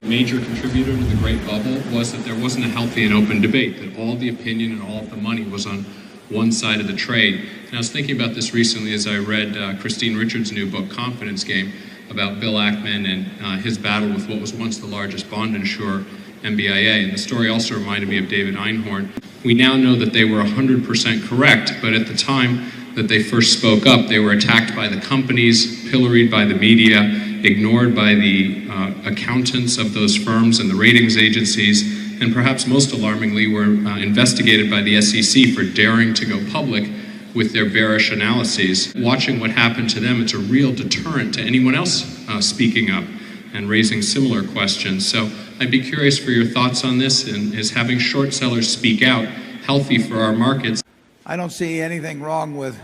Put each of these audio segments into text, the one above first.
major contributor to the Great Bubble was that there wasn't a healthy and open debate, that all the opinion and all of the money was on one side of the trade. And I was thinking about this recently as I read Christine Richards' new book, Confidence Game, about Bill Ackman and his battle with what was once the largest bond insurer, MBIA. And the story also reminded me of David Einhorn. We now know that they were 100% correct, but at the time that they first spoke up, they were attacked by the companies, pilloried by the media, ignored by the accountants of those firms and the ratings agencies, and perhaps most alarmingly were investigated by the SEC for daring to go public with their bearish analyses. Watching what happened to them, it's a real deterrent to anyone else speaking up and raising similar questions. So I'd be curious for your thoughts on this, and is having short sellers speak out healthy for our markets? I don't see anything wrong with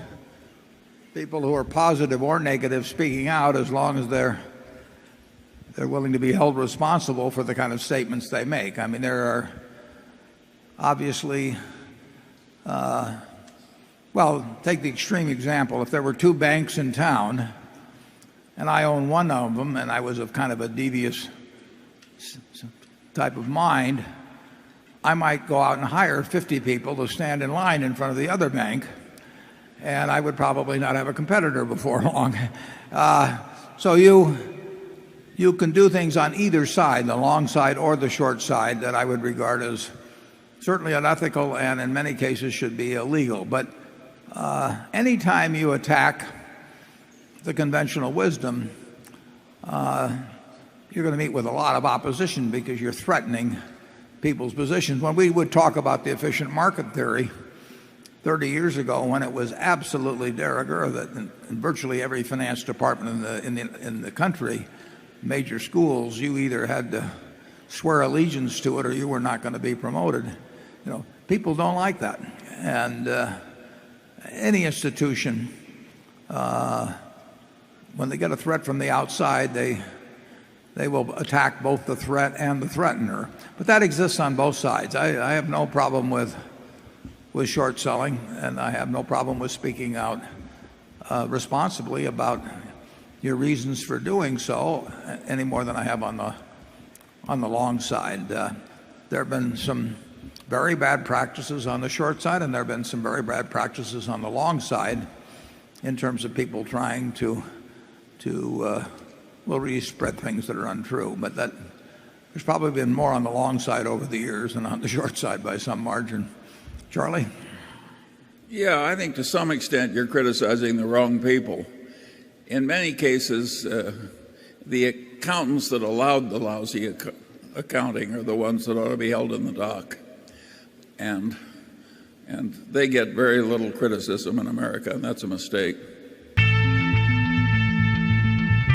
people who are positive or negative speaking out, as long as they're willing to be held responsible for the kind of statements they make. I mean, there are obviously, well, take the extreme example. If there were two banks in town and I own one of them, and I was of kind of a devious type of mind, I might go out and hire 50 people to stand in line in front of the other bank, and I would probably not have a competitor before long. So you can do things on either side, the long side or the short side, that I would regard as certainly unethical and in many cases should be illegal. But anytime you attack the conventional wisdom, you're going to meet with a lot of opposition, because you're threatening people's positions. When we would talk about the efficient market theory 30 years ago, when it was absolutely de rigueur, that in virtually every finance department in the country, major schools, you either had to swear allegiance to it or you were not going to be promoted. You know, people don't like that. And any institution, when they get a threat from the outside, they will attack both the threat and the threatener. But that exists on both sides. I have no problem with short selling, and I have no problem with speaking out responsibly about your reasons for doing so, any more than I have on the long side. There have been some very bad practices on the short side, and there have been some very bad practices on the long side in terms of people trying to really spread things that are untrue. But there's probably been more on the long side over the years than on the short side by some margin. Charlie? Yeah, I think to some extent you're criticizing the wrong people. In many cases, the accountants that allowed the lousy accounting are the ones that ought to be held in the dock. And they get very little criticism in America, and that's a mistake.